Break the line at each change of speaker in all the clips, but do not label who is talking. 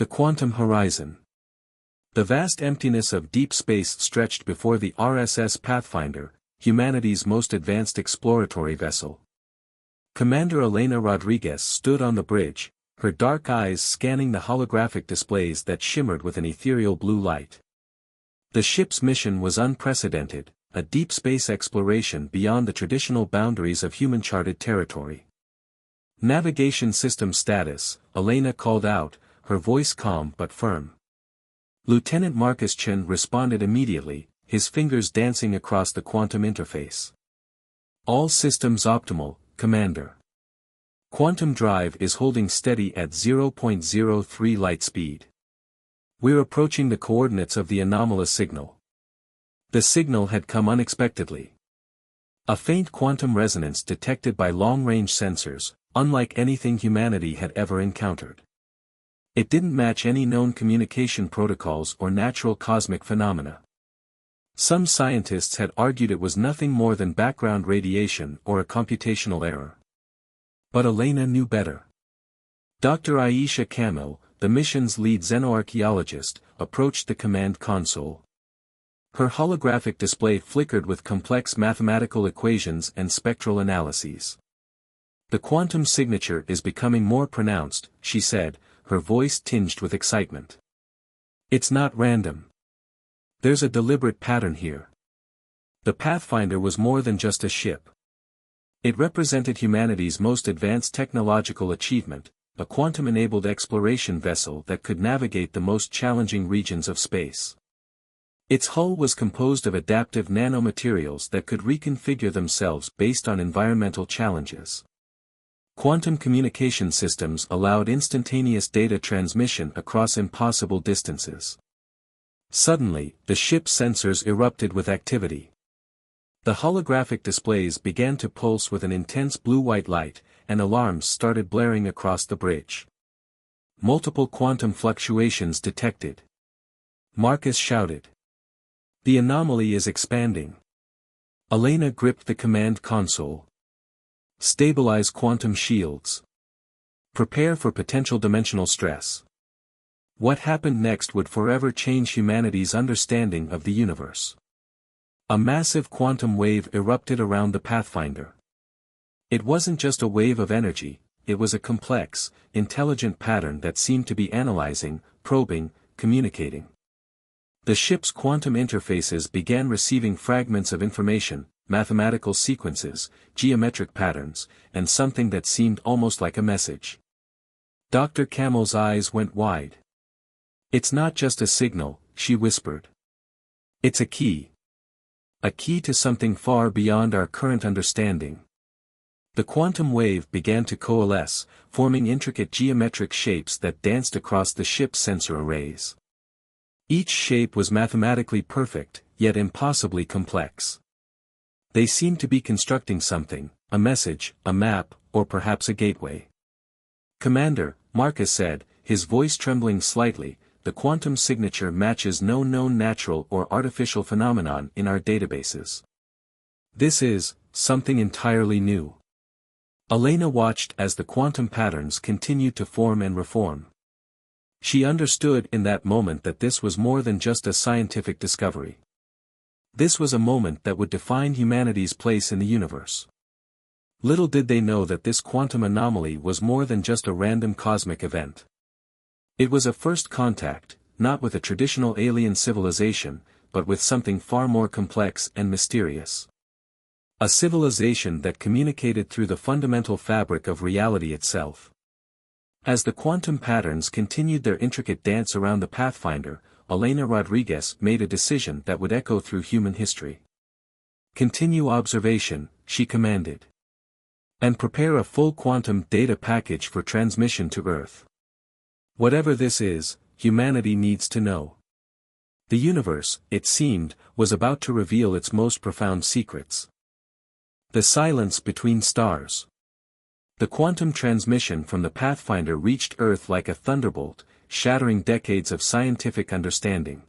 The quantum horizon. The vast emptiness of deep space stretched before the RSS Pathfinder, humanity's most advanced exploratory vessel. Commander Elena Rodriguez stood on the bridge, her dark eyes scanning the holographic displays that shimmered with an ethereal blue light. The ship's mission was unprecedented, a deep space exploration beyond the traditional boundaries of human-charted territory. Navigation system status, Elena called out, her voice calm but firm. Lieutenant Marcus Chen responded immediately, his fingers dancing across the quantum interface. All systems optimal, Commander. Quantum drive is holding steady at 0.03 light speed. We're approaching the coordinates of the anomalous signal. The signal had come unexpectedly. A faint quantum resonance detected by long-range sensors, unlike anything humanity had ever encountered. It didn't match any known communication protocols or natural cosmic phenomena. Some scientists had argued it was nothing more than background radiation or a computational error. But Elena knew better. Dr. Aisha Kamil, the mission's lead xenoarchaeologist, approached the command console. Her holographic display flickered with complex mathematical equations and spectral analyses. The quantum signature is becoming more pronounced, she said, her voice tinged with excitement. It's not random. There's a deliberate pattern here. The Pathfinder was more than just a ship. It represented humanity's most advanced technological achievement, a quantum-enabled exploration vessel that could navigate the most challenging regions of space. Its hull was composed of adaptive nanomaterials that could reconfigure themselves based on environmental challenges. Quantum communication systems allowed instantaneous data transmission across impossible distances. Suddenly, the ship's sensors erupted with activity. The holographic displays began to pulse with an intense blue-white light, and alarms started blaring across the bridge. Multiple quantum fluctuations detected. Marcus shouted. The anomaly is expanding. Elena gripped the command console. Stabilize quantum shields. Prepare for potential dimensional stress. What happened next would forever change humanity's understanding of the universe. A massive quantum wave erupted around the Pathfinder. It wasn't just a wave of energy, it was a complex, intelligent pattern that seemed to be analyzing, probing, communicating. The ship's quantum interfaces began receiving fragments of information, mathematical sequences, geometric patterns, and something that seemed almost like a message. Dr. Camel's eyes went wide. It's not just a signal, she whispered. It's a key. A key to something far beyond our current understanding. The quantum wave began to coalesce, forming intricate geometric shapes that danced across the ship's sensor arrays. Each shape was mathematically perfect, yet impossibly complex. They seemed to be constructing something, a message, a map, or perhaps a gateway. Commander, Marcus said, his voice trembling slightly, the quantum signature matches no known natural or artificial phenomenon in our databases. This is something entirely new. Elena watched as the quantum patterns continued to form and reform. She understood in that moment that this was more than just a scientific discovery. This was a moment that would define humanity's place in the universe. Little did they know that this quantum anomaly was more than just a random cosmic event. It was a first contact, not with a traditional alien civilization, but with something far more complex and mysterious. A civilization that communicated through the fundamental fabric of reality itself. As the quantum patterns continued their intricate dance around the Pathfinder, Elena Rodriguez made a decision that would echo through human history. Continue observation, she commanded. And prepare a full quantum data package for transmission to Earth. Whatever this is, humanity needs to know. The universe, it seemed, was about to reveal its most profound secrets. The silence between stars. The quantum transmission from the Pathfinder reached Earth like a thunderbolt, shattering decades of scientific understanding.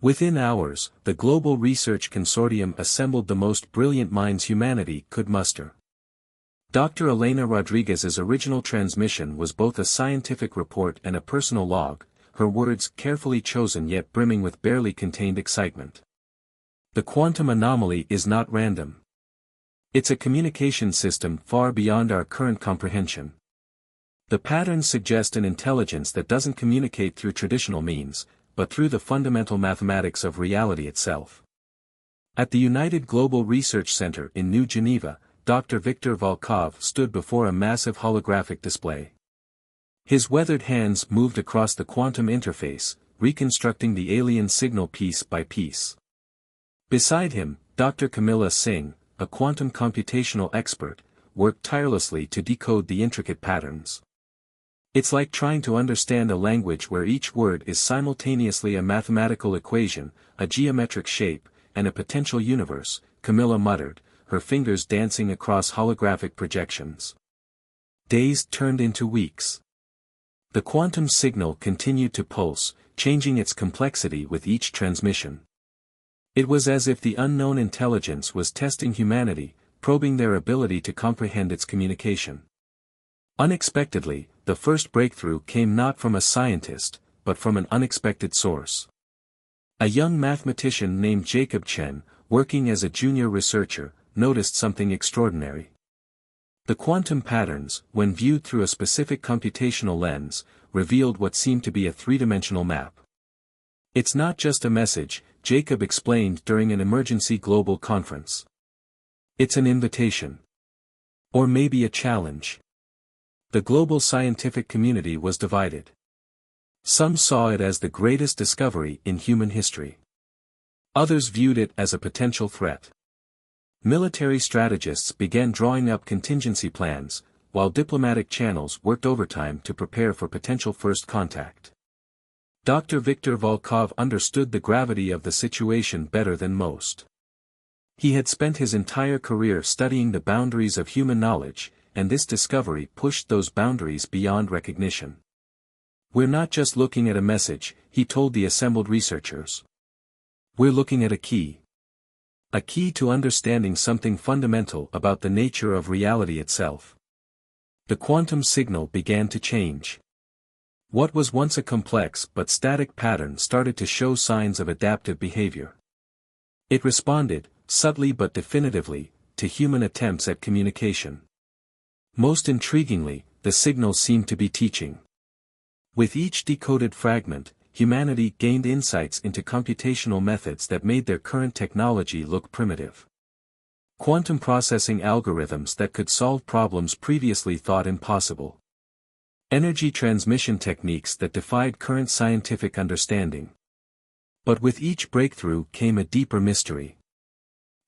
Within hours, the Global Research Consortium assembled the most brilliant minds humanity could muster. Dr. Elena Rodriguez's original transmission was both a scientific report and a personal log, her words carefully chosen yet brimming with barely contained excitement. The quantum anomaly is not random. It's a communication system far beyond our current comprehension. The patterns suggest an intelligence that doesn't communicate through traditional means, but through the fundamental mathematics of reality itself. At the United Global Research Center in New Geneva, Dr. Viktor Volkov stood before a massive holographic display. His weathered hands moved across the quantum interface, reconstructing the alien signal piece by piece. Beside him, Dr. Camilla Singh, a quantum computational expert, worked tirelessly to decode the intricate patterns. It's like trying to understand a language where each word is simultaneously a mathematical equation, a geometric shape, and a potential universe, Camilla muttered, her fingers dancing across holographic projections. Days turned into weeks. The quantum signal continued to pulse, changing its complexity with each transmission. It was as if the unknown intelligence was testing humanity, probing their ability to comprehend its communication. Unexpectedly, the first breakthrough came not from a scientist, but from an unexpected source. A young mathematician named Jacob Chen, working as a junior researcher, noticed something extraordinary. The quantum patterns, when viewed through a specific computational lens, revealed what seemed to be a three-dimensional map. It's not just a message, Jacob explained during an emergency global conference. It's an invitation. Or maybe a challenge. The global scientific community was divided. Some saw it as the greatest discovery in human history. Others viewed it as a potential threat. Military strategists began drawing up contingency plans, while diplomatic channels worked overtime to prepare for potential first contact. Dr. Viktor Volkov understood the gravity of the situation better than most. He had spent his entire career studying the boundaries of human knowledge, and this discovery pushed those boundaries beyond recognition. We're not just looking at a message, he told the assembled researchers. We're looking at a key. A key to understanding something fundamental about the nature of reality itself. The quantum signal began to change. What was once a complex but static pattern started to show signs of adaptive behavior. It responded, subtly but definitively, to human attempts at communication. Most intriguingly, the signal seemed to be teaching. With each decoded fragment, humanity gained insights into computational methods that made their current technology look primitive. Quantum processing algorithms that could solve problems previously thought impossible. Energy transmission techniques that defied current scientific understanding. But with each breakthrough came a deeper mystery.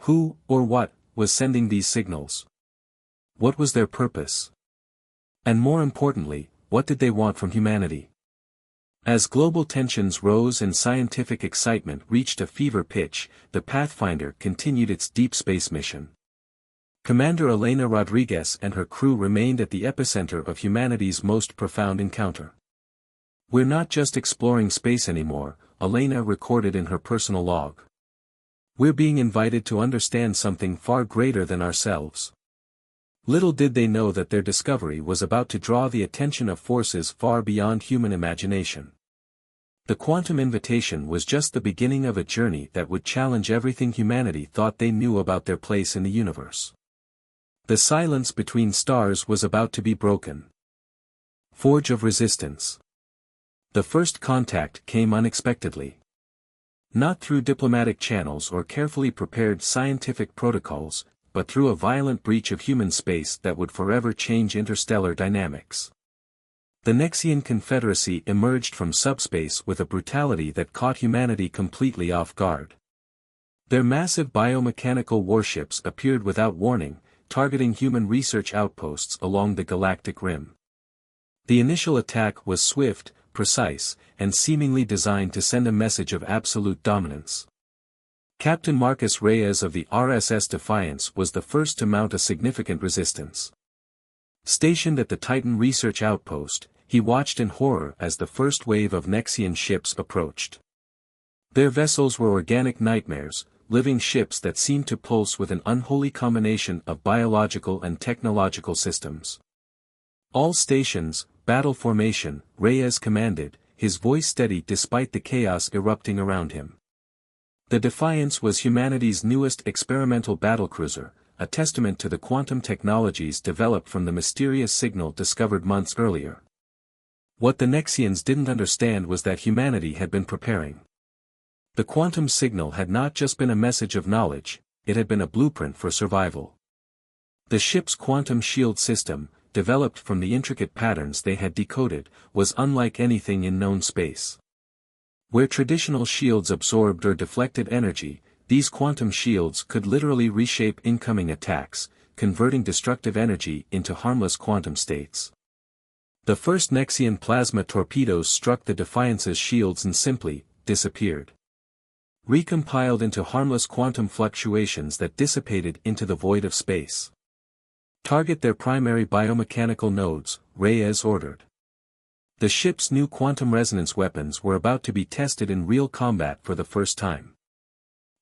Who, or what, was sending these signals? What was their purpose? And more importantly, what did they want from humanity? As global tensions rose and scientific excitement reached a fever pitch, the Pathfinder continued its deep space mission. Commander Elena Rodriguez and her crew remained at the epicenter of humanity's most profound encounter. We're not just exploring space anymore, Elena recorded in her personal log. We're being invited to understand something far greater than ourselves. Little did they know that their discovery was about to draw the attention of forces far beyond human imagination. The quantum invitation was just the beginning of a journey that would challenge everything humanity thought they knew about their place in the universe. The silence between stars was about to be broken. Forge of resistance. The first contact came unexpectedly. Not through diplomatic channels or carefully prepared scientific protocols, but through a violent breach of human space that would forever change interstellar dynamics. The Nexian Confederacy emerged from subspace with a brutality that caught humanity completely off guard. Their massive biomechanical warships appeared without warning, targeting human research outposts along the galactic rim. The initial attack was swift, precise, and seemingly designed to send a message of absolute dominance. Captain Marcus Reyes of the RSS Defiance was the first to mount a significant resistance. Stationed at the Titan research outpost, he watched in horror as the first wave of Nexian ships approached. Their vessels were organic nightmares, living ships that seemed to pulse with an unholy combination of biological and technological systems. All stations, battle formation, Reyes commanded, his voice steady despite the chaos erupting around him. The Defiance was humanity's newest experimental battlecruiser, a testament to the quantum technologies developed from the mysterious signal discovered months earlier. What the Nexians didn't understand was that humanity had been preparing. The quantum signal had not just been a message of knowledge, it had been a blueprint for survival. The ship's quantum shield system, developed from the intricate patterns they had decoded, was unlike anything in known space. Where traditional shields absorbed or deflected energy, these quantum shields could literally reshape incoming attacks, converting destructive energy into harmless quantum states. The first Nexian plasma torpedoes struck the Defiance's shields and simply disappeared. Recompiled into harmless quantum fluctuations that dissipated into the void of space. Target their primary biomechanical nodes, Reyes ordered. The ship's new quantum resonance weapons were about to be tested in real combat for the first time.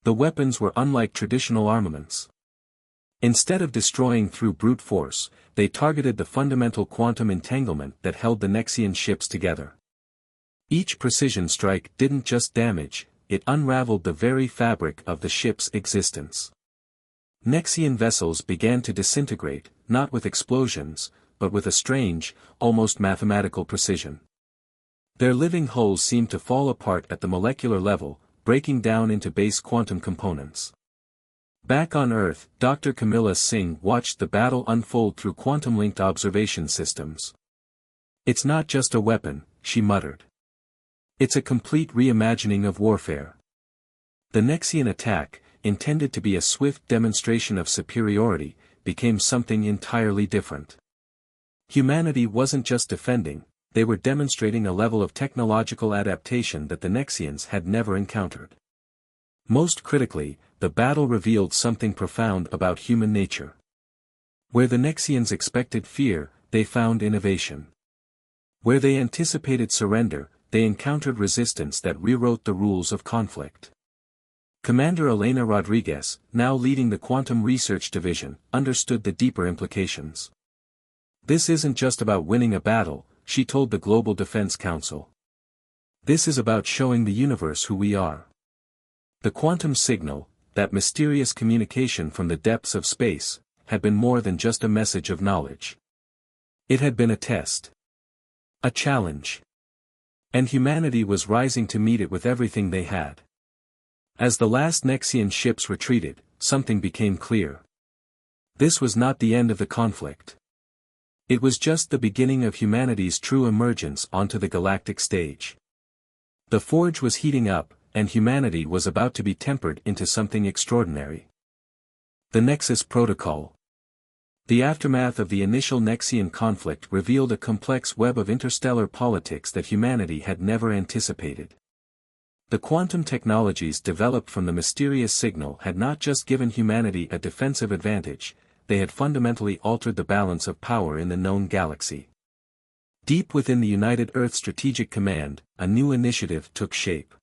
The weapons were unlike traditional armaments. Instead of destroying through brute force, they targeted the fundamental quantum entanglement that held the Nexian ships together. Each precision strike didn't just damage, it unraveled the very fabric of the ship's existence. Nexian vessels began to disintegrate, not with explosions, but with a strange, almost mathematical precision. Their living hulls seemed to fall apart at the molecular level, breaking down into base quantum components. Back on Earth, Dr. Camilla Singh watched the battle unfold through quantum-linked observation systems. "It's not just a weapon," she muttered. "It's a complete reimagining of warfare." The Nexian attack, intended to be a swift demonstration of superiority, became something entirely different. Humanity wasn't just defending, they were demonstrating a level of technological adaptation that the Nexians had never encountered. Most critically, the battle revealed something profound about human nature. Where the Nexians expected fear, they found innovation. Where they anticipated surrender, they encountered resistance that rewrote the rules of conflict. Commander Elena Rodriguez, now leading the Quantum Research Division, understood the deeper implications. "This isn't just about winning a battle," she told the Global Defense Council. "This is about showing the universe who we are." The quantum signal, that mysterious communication from the depths of space, had been more than just a message of knowledge. It had been a test. A challenge. And humanity was rising to meet it with everything they had. As the last Nexian ships retreated, something became clear. This was not the end of the conflict. It was just the beginning of humanity's true emergence onto the galactic stage. The forge was heating up, and humanity was about to be tempered into something extraordinary. The Nexus Protocol. The aftermath of the initial Nexian conflict revealed a complex web of interstellar politics that humanity had never anticipated. The quantum technologies developed from the mysterious signal had not just given humanity a defensive advantage, they had fundamentally altered the balance of power in the known galaxy. Deep within the United Earth Strategic Command, a new initiative took shape.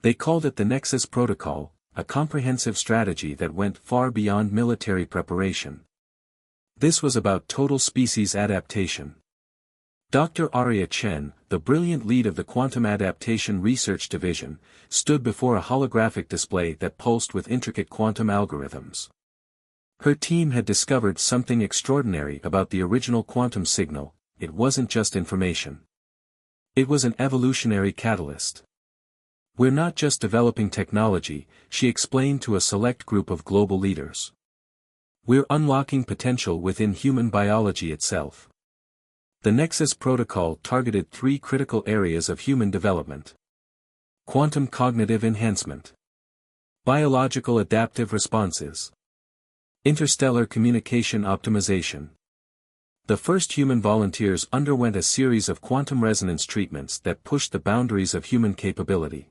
They called it the Nexus Protocol, a comprehensive strategy that went far beyond military preparation. This was about total species adaptation. Dr. Arya Chen, the brilliant lead of the Quantum Adaptation Research Division, stood before a holographic display that pulsed with intricate quantum algorithms. Her team had discovered something extraordinary about the original quantum signal. It wasn't just information. It was an evolutionary catalyst. "We're not just developing technology," she explained to a select group of global leaders. "We're unlocking potential within human biology itself." The Nexus Protocol targeted 3 critical areas of human development. Quantum cognitive enhancement. Biological adaptive responses. Interstellar communication optimization. The first human volunteers underwent a series of quantum resonance treatments that pushed the boundaries of human capability.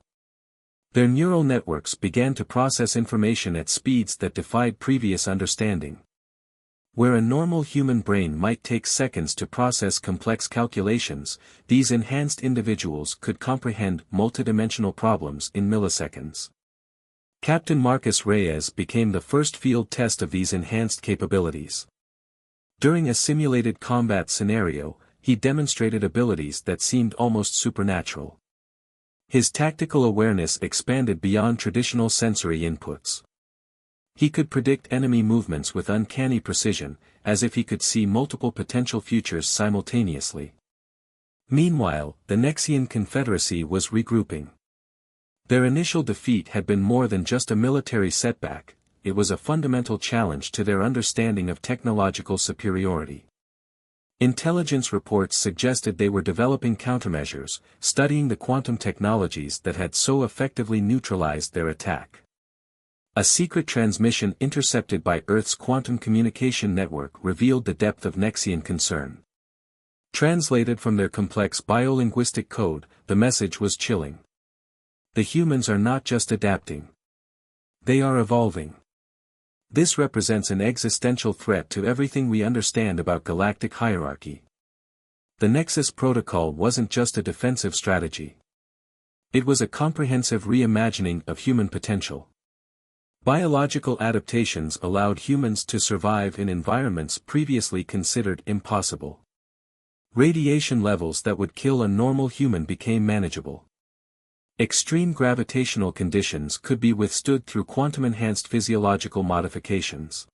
Their neural networks began to process information at speeds that defied previous understanding. Where a normal human brain might take seconds to process complex calculations, these enhanced individuals could comprehend multidimensional problems in milliseconds. Captain Marcus Reyes became the first field test of these enhanced capabilities. During a simulated combat scenario, he demonstrated abilities that seemed almost supernatural. His tactical awareness expanded beyond traditional sensory inputs. He could predict enemy movements with uncanny precision, as if he could see multiple potential futures simultaneously. Meanwhile, the Nexian Confederacy was regrouping. Their initial defeat had been more than just a military setback, it was a fundamental challenge to their understanding of technological superiority. Intelligence reports suggested they were developing countermeasures, studying the quantum technologies that had so effectively neutralized their attack. A secret transmission intercepted by Earth's quantum communication network revealed the depth of Nexian concern. Translated from their complex biolinguistic code, the message was chilling. The humans are not just adapting. They are evolving. This represents an existential threat to everything we understand about galactic hierarchy. The Nexus Protocol wasn't just a defensive strategy. It was a comprehensive reimagining of human potential. Biological adaptations allowed humans to survive in environments previously considered impossible. Radiation levels that would kill a normal human became manageable. Extreme gravitational conditions could be withstood through quantum-enhanced physiological modifications.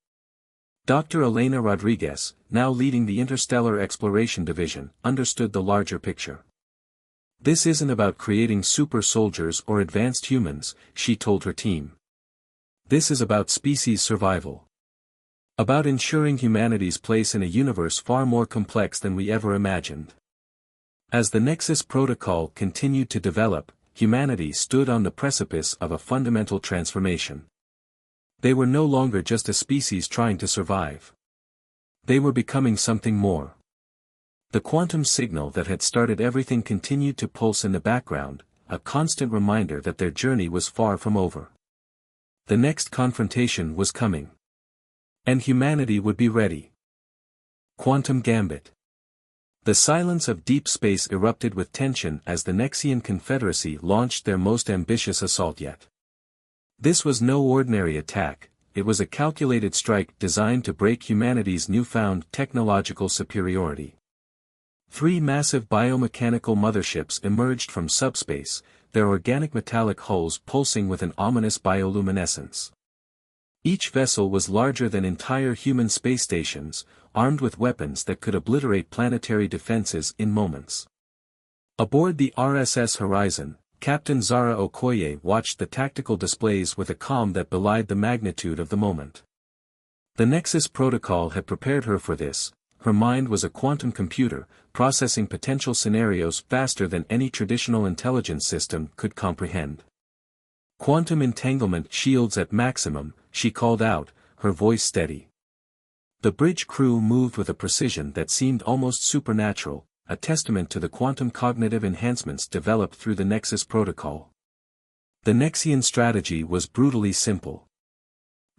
Dr. Elena Rodriguez, now leading the Interstellar Exploration Division, understood the larger picture. This isn't about creating super soldiers or advanced humans, she told her team. This is about species survival. About ensuring humanity's place in a universe far more complex than we ever imagined. As the Nexus Protocol continued to develop, humanity stood on the precipice of a fundamental transformation. They were no longer just a species trying to survive. They were becoming something more. The quantum signal that had started everything continued to pulse in the background, a constant reminder that their journey was far from over. The next confrontation was coming. And humanity would be ready. Quantum Gambit. The silence of deep space erupted with tension as the Nexian Confederacy launched their most ambitious assault yet. This was no ordinary attack, it was a calculated strike designed to break humanity's newfound technological superiority. 3 massive biomechanical motherships emerged from subspace, their organic metallic hulls pulsing with an ominous bioluminescence. Each vessel was larger than entire human space stations, armed with weapons that could obliterate planetary defenses in moments. Aboard the RSS Horizon, Captain Zara Okoye watched the tactical displays with a calm that belied the magnitude of the moment. The Nexus Protocol had prepared her for this. Her mind was a quantum computer, processing potential scenarios faster than any traditional intelligence system could comprehend. Quantum entanglement shields at maximum, she called out, her voice steady. The bridge crew moved with a precision that seemed almost supernatural, a testament to the quantum cognitive enhancements developed through the Nexus Protocol. The Nexian strategy was brutally simple.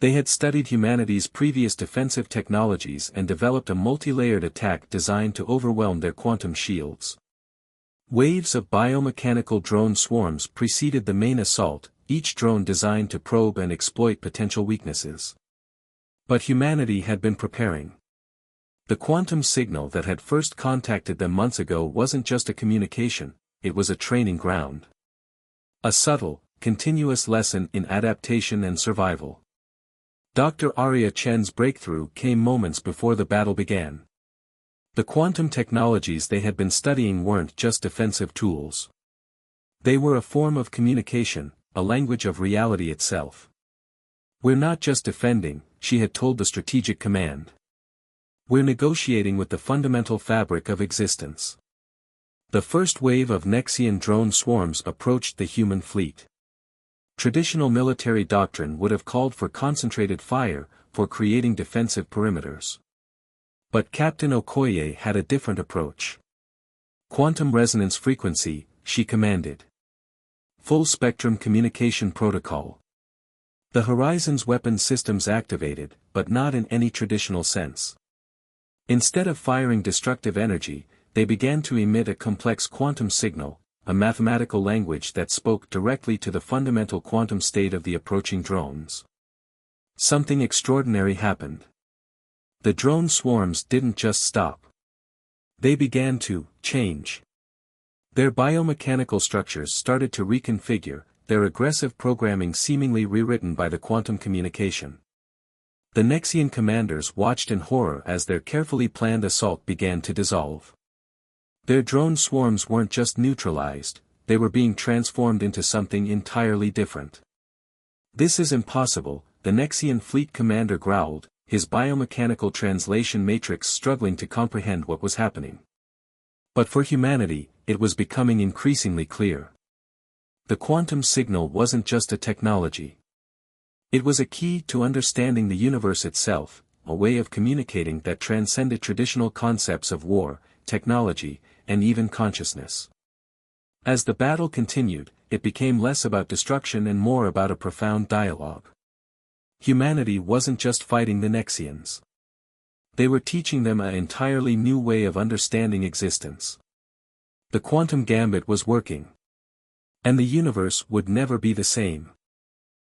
They had studied humanity's previous defensive technologies and developed a multi-layered attack designed to overwhelm their quantum shields. Waves of biomechanical drone swarms preceded the main assault, each drone designed to probe and exploit potential weaknesses. But humanity had been preparing. The quantum signal that had first contacted them months ago wasn't just a communication, it was a training ground. A subtle, continuous lesson in adaptation and survival. Dr. Arya Chen's breakthrough came moments before the battle began. The quantum technologies they had been studying weren't just defensive tools. They were a form of communication, a language of reality itself. We're not just defending, she had told the Strategic Command. We're negotiating with the fundamental fabric of existence. The first wave of Nexian drone swarms approached the human fleet. Traditional military doctrine would have called for concentrated fire, for creating defensive perimeters. But Captain Okoye had a different approach. Quantum resonance frequency, she commanded. Full-spectrum communication protocol. The Horizon's weapon systems activated, but not in any traditional sense. Instead of firing destructive energy, they began to emit a complex quantum signal, a mathematical language that spoke directly to the fundamental quantum state of the approaching drones. Something extraordinary happened. The drone swarms didn't just stop. They began to change. Their biomechanical structures started to reconfigure, their aggressive programming seemingly rewritten by the quantum communication. The Nexian commanders watched in horror as their carefully planned assault began to dissolve. Their drone swarms weren't just neutralized, they were being transformed into something entirely different. "This is impossible," the Nexian fleet commander growled, his biomechanical translation matrix struggling to comprehend what was happening. But for humanity, it was becoming increasingly clear. The quantum signal wasn't just a technology. It was a key to understanding the universe itself, a way of communicating that transcended traditional concepts of war, technology, and even consciousness. As the battle continued, it became less about destruction and more about a profound dialogue. Humanity wasn't just fighting the Nexians. They were teaching them an entirely new way of understanding existence. The quantum gambit was working. And the universe would never be the same.